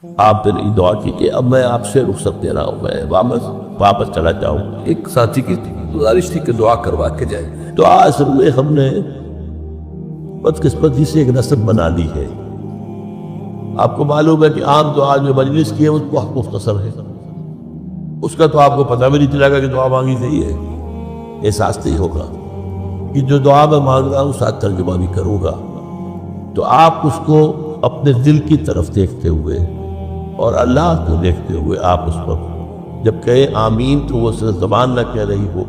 آپ پھر دعا کیجیے اب میں آپ سے رخصت دے رہا ہوں، میں واپس چلا جاؤں۔ ایک ساتھی کی گزارش تھی کہ دعا کروا کے جائے۔ دعا اصل میں ہم نے بدقسمتی سے ایک رسم بنا لی ہے۔ آپ کو معلوم ہے کہ عام دعا جو مجلس کی ہے وہ بہت مختصر ہے، اس کا تو آپ کو پتہ بھی نہیں چلے گا کہ دعا مانگی گئی ہے، احساس نہیں ہوگا کہ جو دعا میں مانگ رہا ہوں ساتھ ترجمہ بھی کروں گا۔ تو آپ اس کو اپنے دل کی طرف دیکھتے ہوئے اور اللہ کو دیکھتے ہوئے آپ اس پر جب کہے آمین تو وہ صرف زبان نہ کہہ رہی ہو،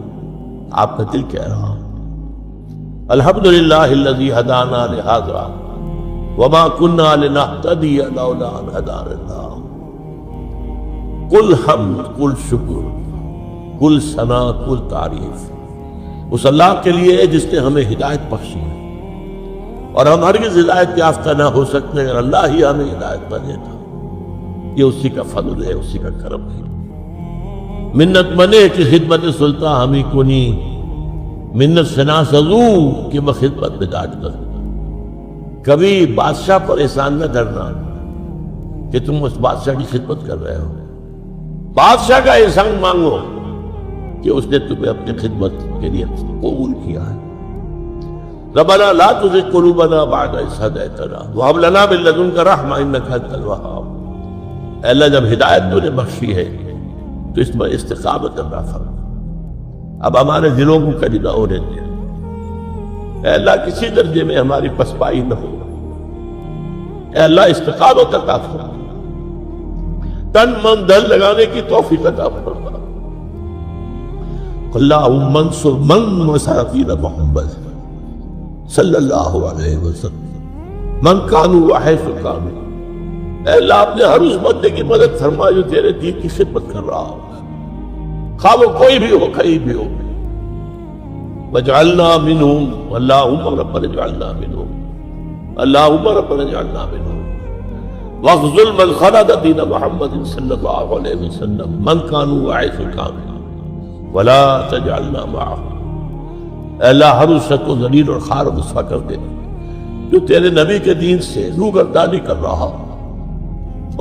آپ کا دل کہہ رہا ہو۔ الحمدللہ الذی ہدانا لہذا وما كنا لنهتدی لولا ان ہدانا اللہ۔ کل حمد، کل شکر، کل ثنا، کل تعریف اس اللہ کے لیے ہے جس نے ہمیں ہدایت بخشی ہے، اور ہم ہرگز ہدایت یافتہ نہ ہو سکتے اگر اللہ ہی ہمیں ہدایت نہ دیتا۔ یہ اسی کا فضل ہے، اسی کا کرم ہے۔ منت منے کی خدمت سلطان ہمیں کنی، منت سنا سزو کہ میں خدمت میں جاج کروں۔ کبھی بادشاہ پر احسان نہ کرنا کہ تم اس بادشاہ کی خدمت کر رہے ہو، بادشاہ کا احسان مانگو کہ اس نے تمہیں اپنی خدمت کے لیے قبول کیا ہے۔ ربنا لا تزغ قلوبنا بعد إذ هديتنا وهب لنا من لدنك رحمة إنك أنت الوهاب۔ اے اللہ جب ہدایت تو نے بخشی ہے تو اس میں استقامت کرنا فرض، اب ہمارے دلوں کو کبھی نہ ہونے دے۔ اے اللہ کسی درجے میں ہماری پسپائی نہ ہو، اے اللہ استقامت عطا فرما، تن من دل لگانے کی توفیق عطا فرما۔ اللہم انصر من مساکین محمد صلی اللہ علیہ وسلم من کانوا حیث کانوا۔ اے اللہ اپنے ہر اس بندے کی مدد فرما جو تیرے دین کی خدمت کر رہا ہو، خواہ وہ کوئی بھی ہو کہیں بھی ہو۔ وجعلنا منہم، اللہم ربنا اجعلنا منہم، اللہم ربنا اجعلنا منہم، واخذل من خرد دین محمد صلی اللہ علیہ وسلم من کانوا حیث کانوا ولا تجعلنا معهم۔ اے اللہ ہر اس شخص کو ذلیل اور خوار و رسوا کر دے جو تیرے نبی کے دین سے روگردانی کر رہا ہو،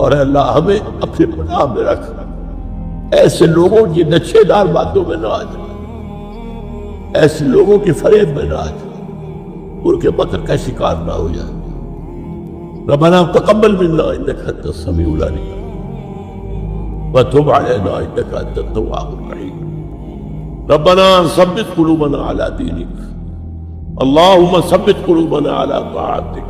اور اے اللہ ہمیں اپنے پناہ میں رکھ، ایسے لوگوں کی نچھے دار باتوں میں نہ آ جائے، ایسے لوگوں کی فریب میں نہ آ جائے، ان کے مکر کا شکار نہ ہو جائے۔ ربنا تقبل منا انک انت السمیع العلیم وتب علینا انک انت التواب الرحیم۔ ربنا ثبت قلوبنا على دينك، اللهم ثبت قلوبنا على طاعتك،